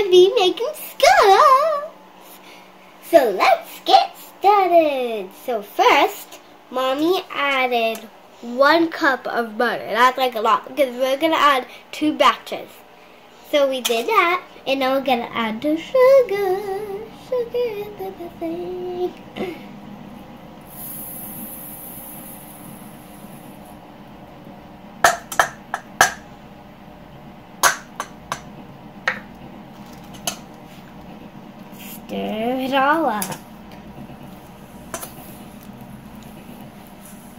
gonna be making scones. So let's get started. So first, Mommy added 1 cup of butter. That's like a lot because we're gonna add 2 batches. So we did that, and now we're gonna add the sugar. Sugar is the thing. Stir it all up.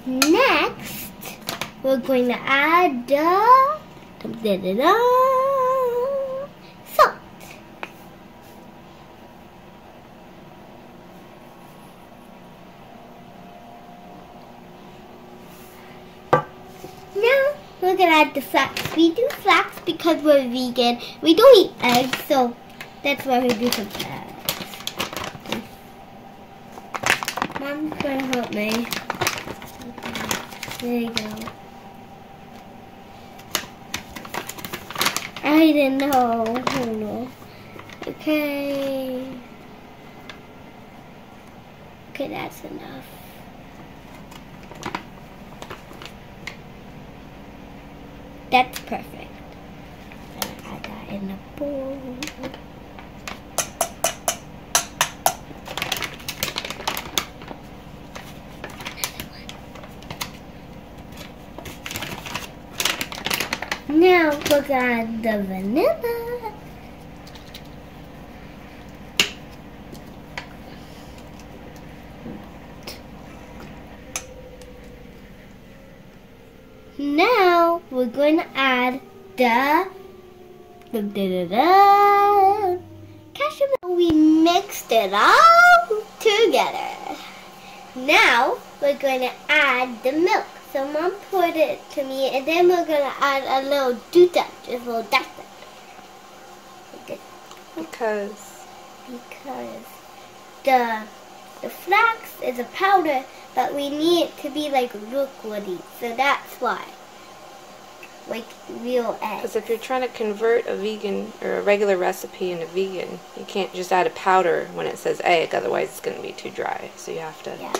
Next, we're going to add the salt. Now we're going to add the flax. We do flax because we're vegan. We don't eat eggs, so that's why we do some flax. Mom's going to help me. There you go. I didn't know. Oh no. Okay. Okay, that's enough. That's perfect. I'm gonna add that in the bowl. Now we're gonna add the vanilla. Now we're going to add the cashew milk. We mixed it all together. Now we're going to add the milk. So Mom poured it to me, and then we're going to add a little doota, just a little dust. Because the flax is a powder, but we need it to be like liquidy, so that's why. Like real eggs. Because if you're trying to convert a vegan or a regular recipe into vegan, you can't just add a powder when it says egg, otherwise it's going to be too dry. So you have to... Yeah.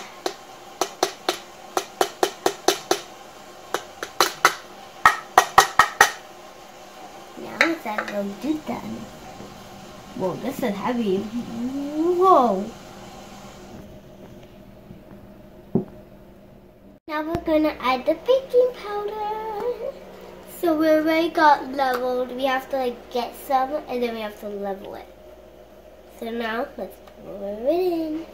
Now let's add a little doota. Whoa, this is heavy. Whoa. Now we're going to add the baking powder. So we already got leveled. We have to like get some, and then we have to level it. So now let's pour it in.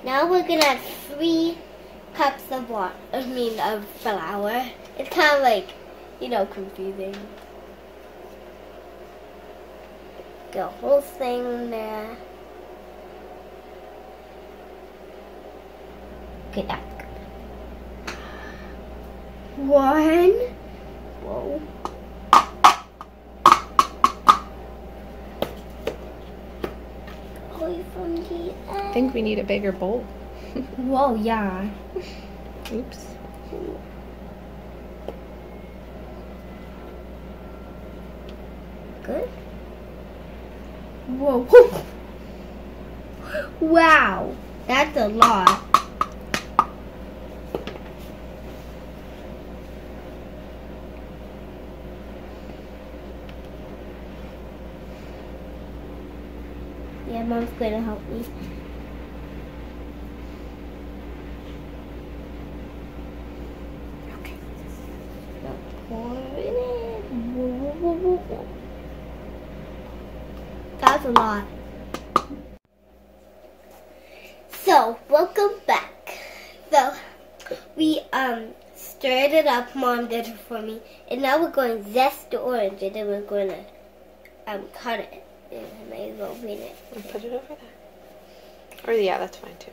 Now we're gonna add 3 cups of water. Of flour. It's kind of like, confusing. The whole thing there. Okay, that's good. 1. Whoa. From the end. I think we need a bigger bowl. Whoa, yeah. Oops. Good. Whoa. Wow, that's a lot. Yeah, Mom's going to help me. Okay. Now pour it in. Whoa, whoa, whoa, whoa, whoa. That's a lot. So, welcome back. So, we stirred it up. Mom did it for me. And now we're going to zest the orange, and then we're going to cut it. And I may as well read it. And put it over there. Or yeah, that's fine too.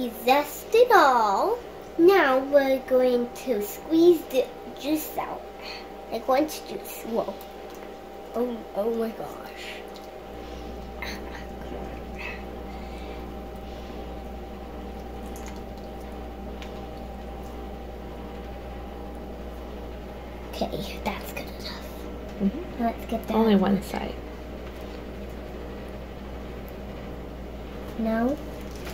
we zest it all. Now we're going to squeeze the juice out. Like orange juice. Whoa. Oh my gosh. Okay, that's good enough. Mm-hmm. Let's get that. Only one side. Now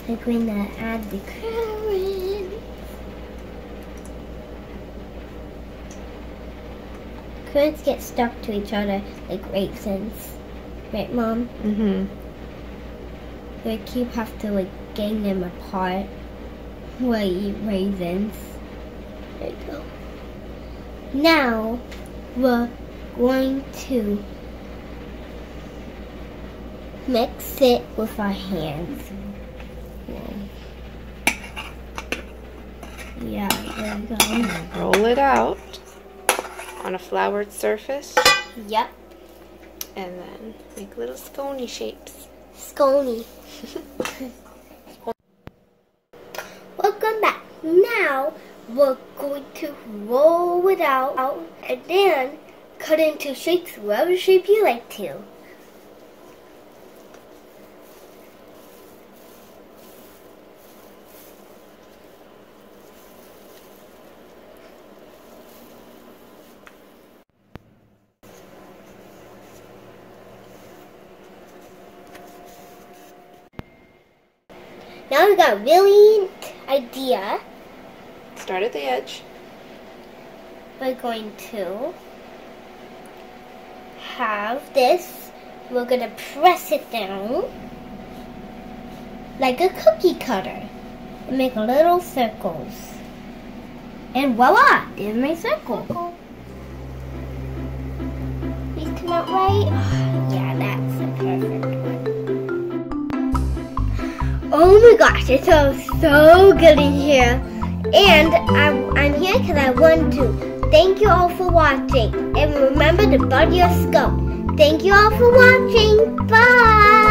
we're going to add the currants. Currants get stuck to each other like raisins. Right, Mom? Mm-hmm. We have to like gang them apart while I eat raisins. There you go. Now we're going to mix it with our hands. Whoa. Yeah, there we go. Roll it out on a floured surface. Yep. And then make little scony shapes. Scony. Welcome back. Now we're going to roll it out and then cut into shapes, whatever shape you like to. Now we got a really idea. Start at the edge. We're going to have this. We're going to press it down like a cookie cutter and make little circles. And voila! There's my circle. These come out right? Oh, yeah, that's a perfect one. Oh my gosh, it smells so good in here. And I'm here because I want to thank you all for watching. And remember to butter your scone. Thank you all for watching. Bye!